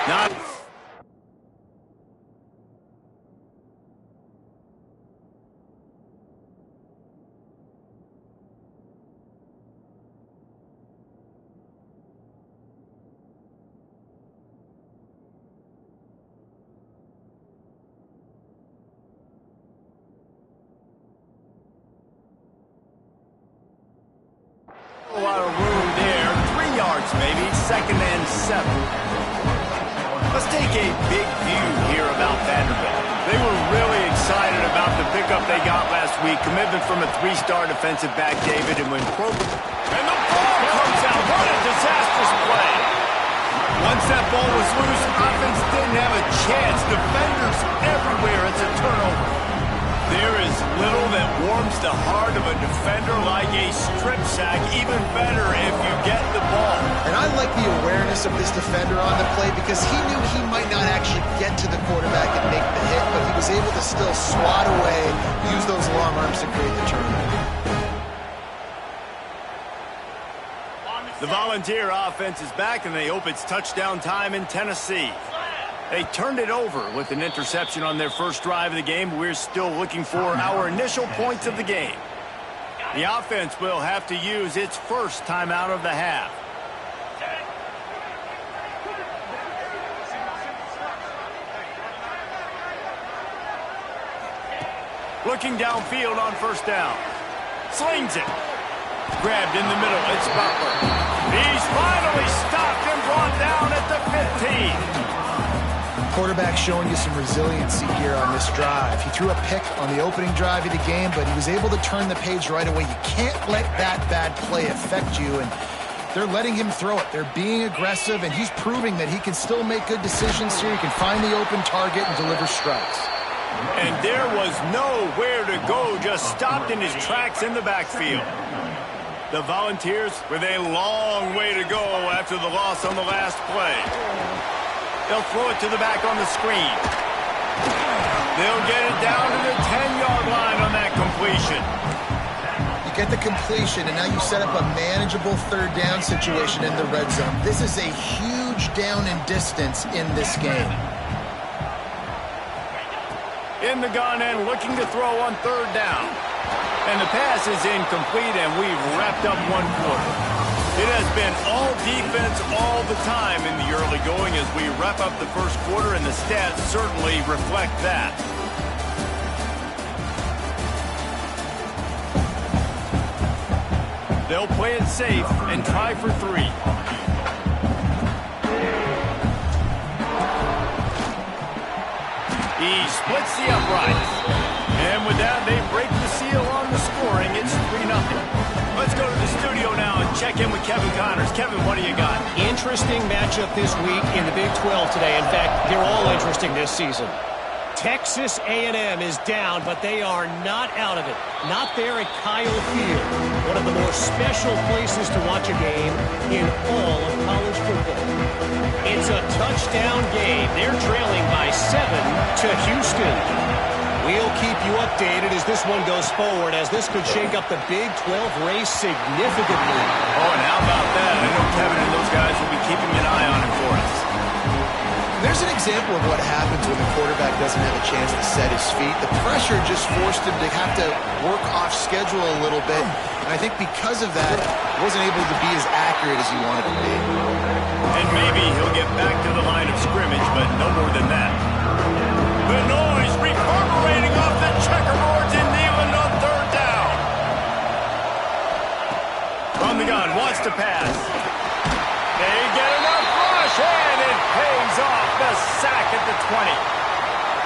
Not a lot of room there. 3 yards maybe. 2nd and 7. Let's take a big view here about Vanderbilt. They were really excited about the pickup they got last week. Commitment from a 3-star defensive back, David, and when and the ball comes out. What a disastrous play. Once that ball was loose, offense didn't have a chance. Defenders everywhere. It's a turnover. There is little that warms the heart of a defender like a strip sack. Even better if you get the ball. And I like the awareness of this defender on the play because he knew he might not actually get to the quarterback and make the hit, but he was able to still swat away, use those long arms to create the turnover. The Volunteer offense is back, and they hope it's touchdown time in Tennessee. They turned it over with an interception on their first drive of the game. We're still looking for our initial points of the game. The offense will have to use its first timeout of the half. Looking downfield on first down. Slings it. Grabbed in the middle. It's Butler. He's finally stopped and brought down at the 15. Quarterback showing you some resiliency here on this drive. He threw a pick on the opening drive of the game, but he was able to turn the page right away. You can't let that bad play affect you, and they're letting him throw it. They're being aggressive, and he's proving that he can still make good decisions here. He can find the open target and deliver strikes. And there was nowhere to go, just stopped in his tracks in the backfield. The Volunteers with a long way to go after the loss on the last play. They'll throw it to the back on the screen. They'll get it down to the 10-yard line on that completion. You get the completion, and now you set up a manageable third down situation in the red zone. This is a huge down in distance in this game. In the gun and looking to throw on third down. And the pass is incomplete, and we've wrapped up one quarter. It has been all defense all the time in the early going as we wrap up the first quarter, and the stats certainly reflect that. They'll play it safe and try for 3. He splits the uprights. And with that, they break the seal on the scoring. It's 3-0. Let's go to the studio now and check in with Kevin Connors. Kevin, what do you got? Interesting matchup this week in the Big 12 today. In fact, they're all interesting this season. Texas A&M is down, but they are not out of it. Not there at Kyle Field, one of the more special places to watch a game in all of college football. It's a touchdown game. They're trailing by 7 to Houston. We'll keep you updated as this one goes forward, as this could shake up the Big 12 race significantly. Oh, and how about that? I know Kevin and those guys will be keeping an eye on it for us. There's an example of what happens when the quarterback doesn't have a chance to set his feet. The pressure just forced him to have to work off schedule a little bit. And I think because of that, he wasn't able to be as accurate as he wanted to be. And maybe he'll get back to the line of scrimmage, but no more than that. The noise reverberating off the checkerboards in Neyland on third down. On the gun, wants to pass. They get enough rush, and it pays off. The sack at the 20.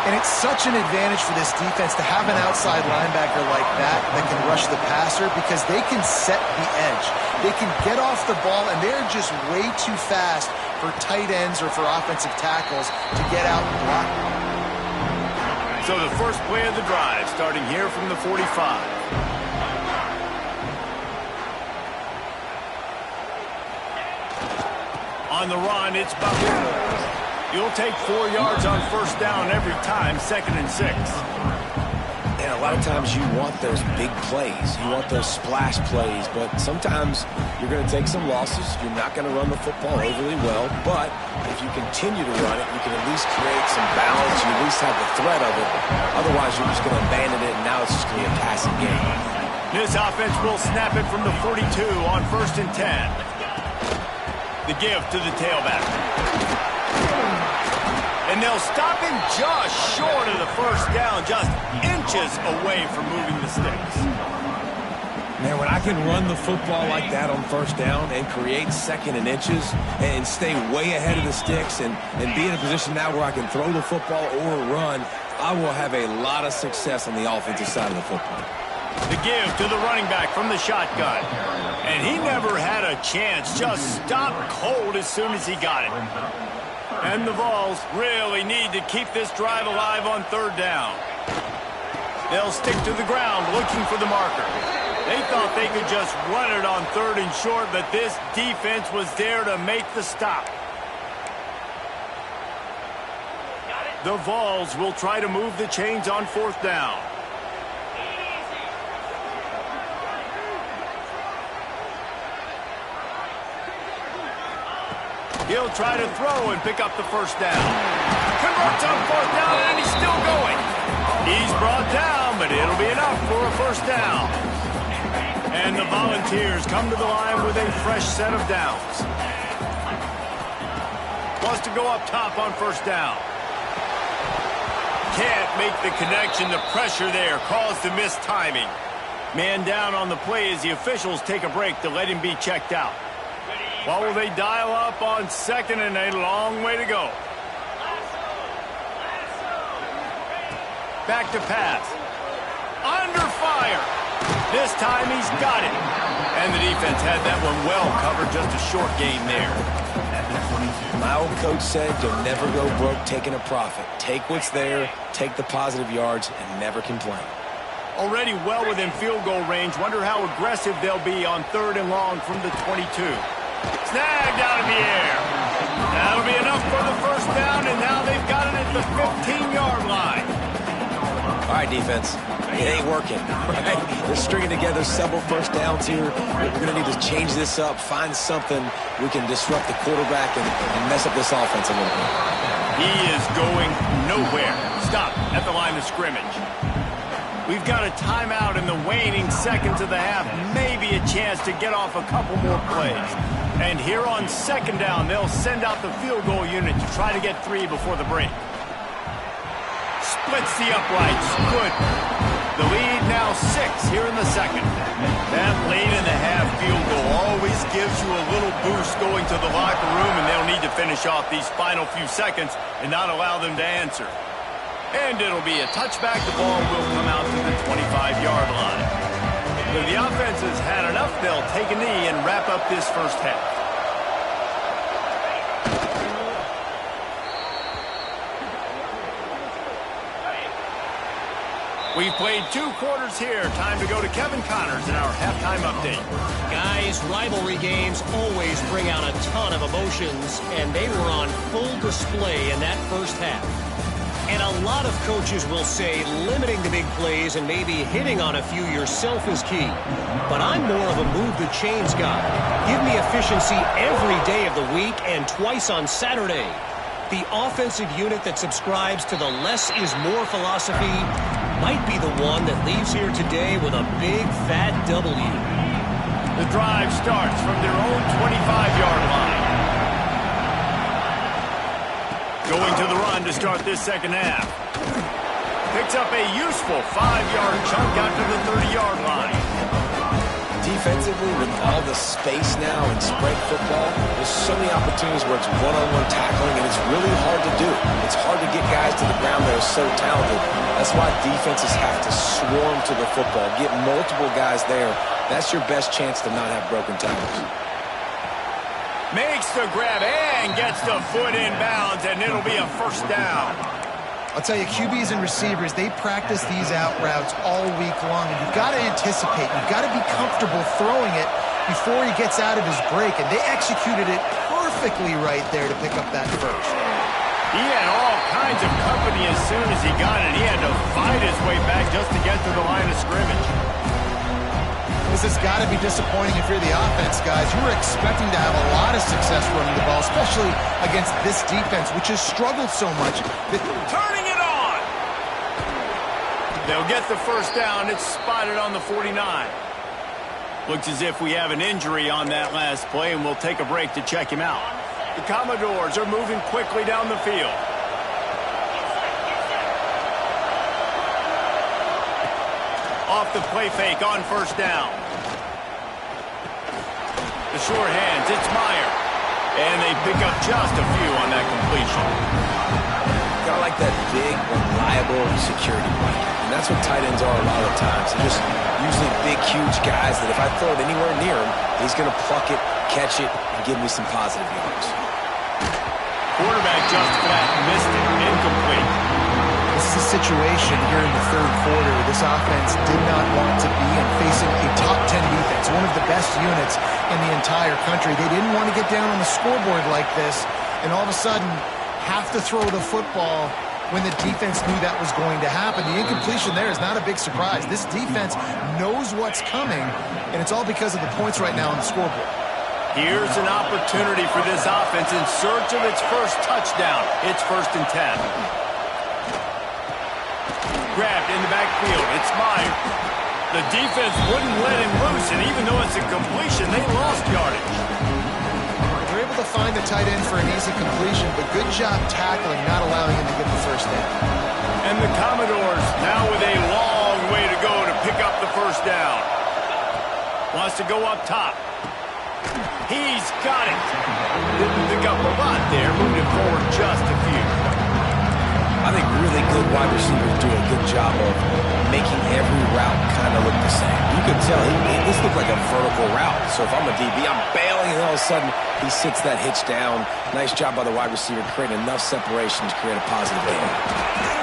And it's such an advantage for this defense to have an outside linebacker like that can rush the passer because they can set the edge. They can get off the ball, and they're just way too fast for tight ends or for offensive tackles to get out and block. So the first play of the drive starting here from the 45. On the run, it's Butler. You'll take 4 yards on first down every time, 2nd and 6. And a A lot of times you want those big plays. You want those splash plays, but sometimes you're going to take some losses. You're not going to run the football overly well, but if you continue to run it, you can at least create some balance. You at least have the threat of it. Otherwise, you're just going to abandon it, and now it's just going to be a passing game. This offense will snap it from the 42 on 1st and 10. The give to the tailback. And they'll stop him just short of the first down, just inches away from moving the sticks. Man, when I can run the football like that on 1st down and create 2nd and inches and stay way ahead of the sticks and be in a position now where I can throw the football or run, I will have a lot of success on the offensive side of the football. The give to the running back from the shotgun. And he never had a chance, just stopped cold as soon as he got it. And the Vols really need to keep this drive alive on 3rd down. They'll stick to the ground looking for the marker. They thought they could just run it on 3rd and short, but this defense was there to make the stop. The Vols will try to move the chains on 4th down. He'll try to throw and pick up the 1st down. Converts on 4th down, and he's still going. He's brought down, but it'll be enough for a 1st down. And the Volunteers come to the line with a fresh set of downs. Wants to go up top on 1st down. Can't make the connection. The pressure there caused the missed timing. Man down on the play as the officials take a break to let him be checked out. What will they dial up on 2nd and a long way to go? Back to pass. Under fire. This time he's got it. And the defense had that one well covered. Just a short gain there. My old coach said, you'll never go broke taking a profit. Take what's there, take the positive yards, and never complain. Already well within field goal range. Wonder how aggressive they'll be on 3rd and long from the 22. Snagged out of the air. That'll be enough for the 1st down, and now they've got it at the 15-yard line. All right, defense. It ain't working, right? They're stringing together several 1st downs here. We're going to need to change this up, find something we can disrupt the quarterback and mess up this offense a little bit. He is going nowhere. Stop at the line of scrimmage. We've got a timeout in the waning seconds of the half. Maybe a chance to get off a couple more plays. And here on 2nd down, they'll send out the field goal unit to try to get 3 before the break. Splits the uprights. Good. The lead now 6 here in the 2nd. That late in the half field goal always gives you a little boost going to the locker room, and they'll need to finish off these final few seconds and not allow them to answer. And it'll be a touchback. The ball will come out to the 25-yard line. If the offense has had enough, they'll take a knee and wrap up this 1st half. We've played 2 quarters here. Time to go to Kevin Connors in our halftime update. Guys, rivalry games always bring out a ton of emotions, and they were on full display in that 1st half. And a lot of coaches will say limiting the big plays and maybe hitting on a few yourself is key. But I'm more of a move the chains guy. Give me efficiency every day of the week and twice on Saturday. The offensive unit that subscribes to the less is more philosophy might be the one that leaves here today with a big fat W. The drive starts from their own 25-yard line. Going to the run to start this 2nd half. Picks up a useful 5-yard chunk out to the 30-yard line. Defensively, with all the space now in spread football, there's so many opportunities where it's one-on-one tackling, and it's really hard to do. It's hard to get guys to the ground that are so talented. That's why defenses have to swarm to the football, get multiple guys there. That's your best chance to not have broken tackles. Makes the grab and gets the foot in bounds, and it'll be a 1st down. I'll tell you, QBs and receivers, they practice these out routes all week long. And you've got to anticipate. You've got to be comfortable throwing it before he gets out of his break. And they executed it perfectly right there to pick up that 1st. He had all kinds signs of company as soon as he got it. He had to fight his way back just to get to the line of scrimmage. This has got to be disappointing if you're the offense, guys. You were expecting to have a lot of success running the ball, especially against this defense, which has struggled so much. Turning it on! They'll get the first down. It's spotted on the 49. Looks as if we have an injury on that last play, and we'll take a break to check him out. The Commodores are moving quickly down the field. Off the play fake on first down. The sure hands, it's Meyer. And they pick up just a few on that completion. Got like that big, reliable security blanket. And that's what tight ends are a lot of the times. They're just usually big, huge guys that if I throw it anywhere near him, he's going to pluck it, catch it, and give me some positive yards. Quarterback just flat missed it. Incomplete. This is a situation here in the third quarter this offense did not want to be in, facing a top 10 defense, one of the best units in the entire country. They didn't want to get down on the scoreboard like this and all of a sudden have to throw the football when the defense knew that was going to happen. The incompletion there is not a big surprise. This defense knows what's coming, and it's all because of the points right now on the scoreboard. Here's an opportunity for this offense in search of its first touchdown. It's 1st and 10. Grabbed in the backfield. It's Meyer. The defense wouldn't let him loose, and even though it's a completion, they lost yardage. They're able to find the tight end for an easy completion, but good job tackling, not allowing him to get the first down. And the Commodores now with a long way to go to pick up the first down. Wants to go up top. He's got it. Didn't pick up a lot there, moved it forward just a few. I think really good wide receivers do a good job of making every route kind of look the same. You can tell this looked like a vertical route. So if I'm a DB, I'm bailing, and all of a sudden he sits that hitch down. Nice job by the wide receiver creating enough separation to create a positive gain.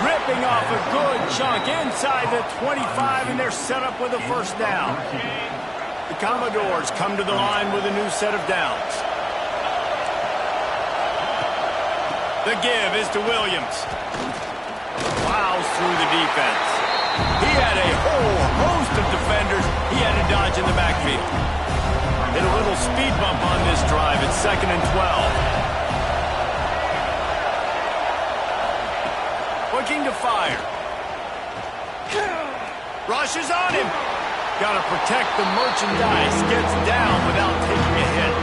Ripping off a good chunk inside the 25, and they're set up with a first down. The Commodores come to the line with a new set of downs. The give is to Williams. Plows through the defense. He had a whole host of defenders he had to dodge in the backfield. Hit a little speed bump on this drive. It's 2nd and 12. Looking to fire. Rushes on him. Got to protect the merchandise. Gets down without taking a hit.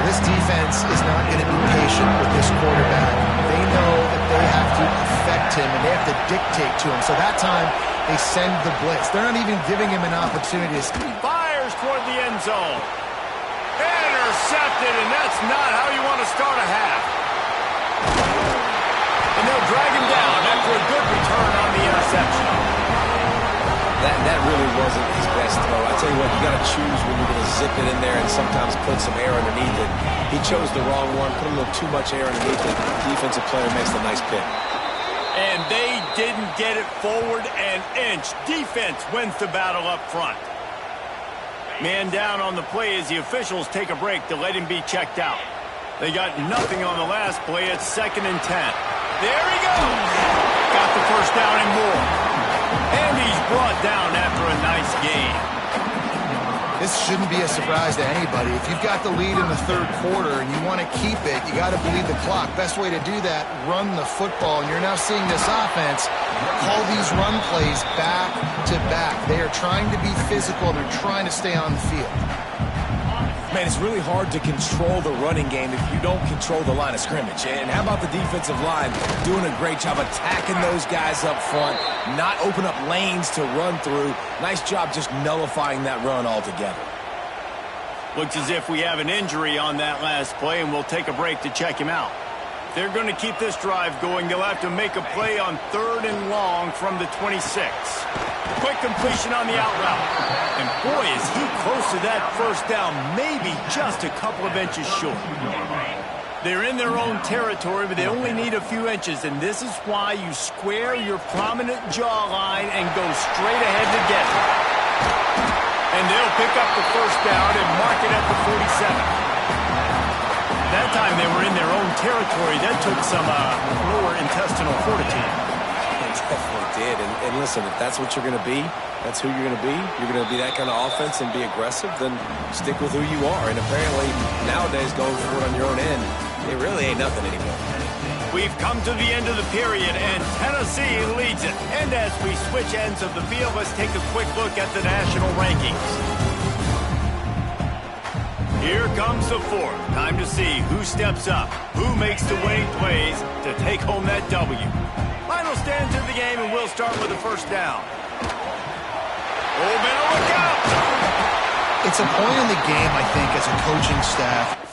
This defense is not going to be patient with this quarterback. They know that they have to affect him and they have to dictate to him. So that time, they send the blitz. They're not even giving him an opportunity to... Fires toward the end zone. Intercepted, and that's not how you want to start a half. And they'll drag him down after a good return on the interception. That really wasn't his best throw. I tell you what, you got to choose when you're going to zip it in there and sometimes put some air underneath it. He chose the wrong one, put a little too much air underneath it. The defensive player makes the nice pick. And they didn't get it forward an inch. Defense wins the battle up front. Man down on the play as the officials take a break to let him be checked out. They got nothing on the last play. It's 2nd and 10. There he goes. Got the first down and more. And he's brought down after a nice gain. This shouldn't be a surprise to anybody. If you've got the lead in the third quarter and you want to keep it, you got to bleed the clock. Best way to do that, run the football. And you're now seeing this offense call these run plays back to back. They are trying to be physical. They're trying to stay on the field. Man, it's really hard to control the running game if you don't control the line of scrimmage. And how about the defensive line doing a great job attacking those guys up front, not open up lanes to run through. Nice job just nullifying that run altogether. Looks as if we have an injury on that last play, and we'll take a break to check him out. They're going to keep this drive going. They'll have to make a play on 3rd and long from the 26. Quick completion on the out route. And boy, is he close to that first down, maybe just a couple of inches short. They're in their own territory, but they only need a few inches, and this is why you square your prominent jawline and go straight ahead to get it. And they'll pick up the first down and mark it at the 47. That's time they were in their own territory, that took some lower intestinal fortitude. It definitely did. And listen, if that's what you're going to be, that's who you're going to be. You're going to be that kind of offense and be aggressive, then stick with who you are. And apparently, nowadays, going forward on your own end, it really ain't nothing anymore. We've come to the end of the period, and Tennessee leads it. And as we switch ends of the field, let's take a quick look at the national rankings. Here comes the fourth. Time to see who steps up, who makes the winning plays to take home that W. Final stands of the game, and we'll start with the first down. Oh, better look out! It's a point in the game, I think, as a coaching staff.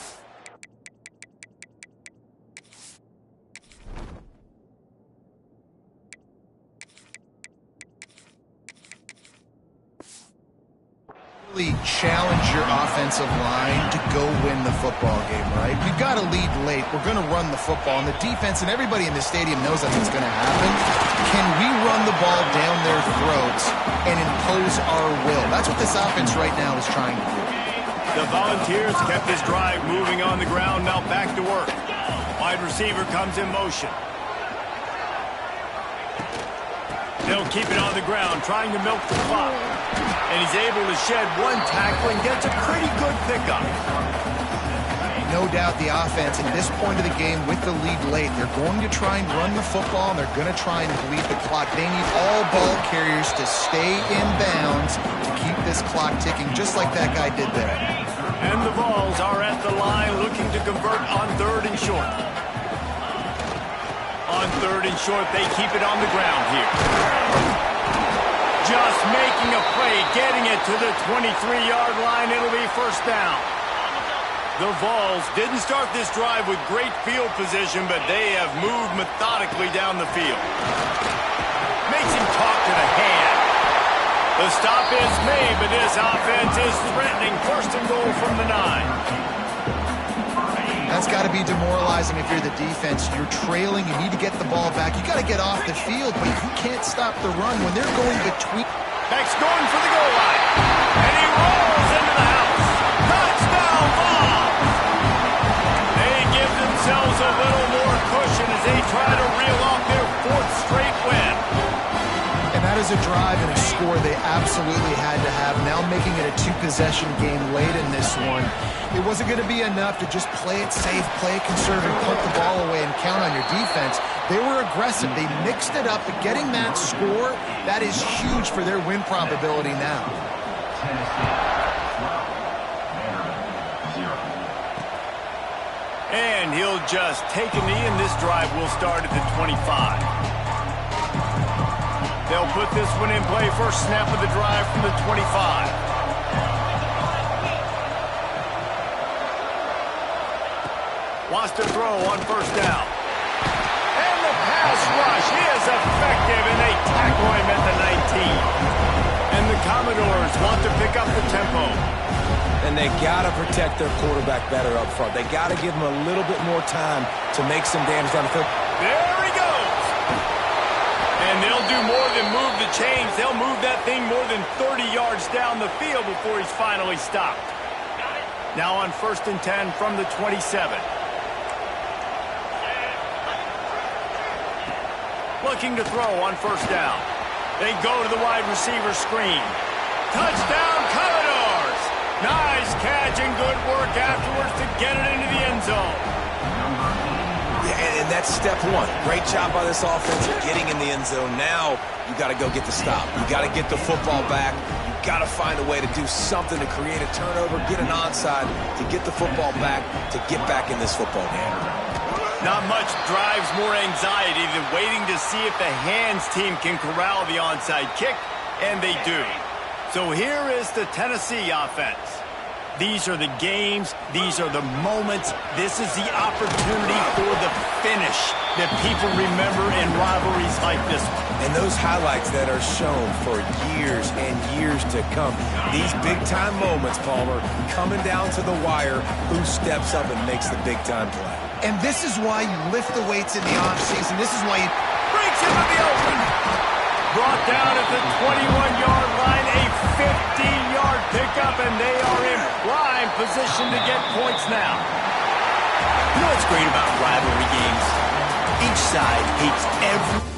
Challenge your offensive line to go win the football game, right? We've got to lead late. We're going to run the football, and the defense and everybody in the stadium knows that's what's going to happen. Can we run the ball down their throats and impose our will? That's what this offense right now is trying to do. The Volunteers kept this drive moving on the ground. Now back to work. Wide receiver comes in motion. They'll keep it on the ground, trying to milk the clock. And he's able to shed one tackle and gets a pretty good pickup. No doubt the offense at this point of the game with the lead late, they're going to try and run the football, and they're going to try and bleed the clock. They need all ball carriers to stay in bounds to keep this clock ticking, just like that guy did there. And the Vols are at the line looking to convert on 3rd and short. On 3rd and short, they keep it on the ground here. Just making a play, getting it to the 23-yard line. It'll be first down. The Vols didn't start this drive with great field position, but they have moved methodically down the field. Makes him talk to the hand. The stop is made, but this offense is threatening. 1st and goal from the 9. That's got to be demoralizing if you're the defense. You're trailing. You need to get the ball back. You got to get off the field, but you can't stop the run when they're going between. Beck's going for the goal line. And he rolls into the house. Touchdown, Vols! They give themselves a little more cushion as they try to reel off their 4th straight win. And that is a drive and a score they absolutely had to have. Now making it a 2-possession game late in this one. It wasn't going to be enough to just play it safe, play it conservative, punt the ball away, and count on your defense. They were aggressive. They mixed it up, but getting that score, that is huge for their win probability now. And he'll just take a knee, and this drive will start at the 25. They'll put this one in play. First snap of the drive from the 25. Wants to throw on first down. And the pass rush is effective, and they tackle him at the 19. And the Commodores want to pick up the tempo. And they got to protect their quarterback better up front. They got to give him a little bit more time to make some damage down the field. There he goes. And they'll do more than move the chains. They'll move that thing more than 30 yards down the field before he's finally stopped. Now on 1st and 10 from the 27. Looking to throw on first down. They go to the wide receiver screen. Touchdown, Commodores! Nice catch and good work afterwards to get it into the end zone. Yeah, and that's step one. Great job by this offense of getting in the end zone. Now you got to go get the stop. You got to get the football back. You got to find a way to do something to create a turnover, get an onside, to get the football back, to get back in this football game. Not much drives more anxiety than waiting to see if the hands team can corral the onside kick, and they do. So here is the Tennessee offense. These are the games. These are the moments. This is the opportunity for the finish that people remember in rivalries like this one. And those highlights that are shown for years and years to come. These big-time moments, Palmer, coming down to the wire, who steps up and makes the big-time play. And this is why you lift the weights in the offseason. This is why you breaks into the open. Brought down at the 21-yard line, a 15-yard pickup, and they are in prime position to get points now. You know what's great about rivalry games? Each side hates every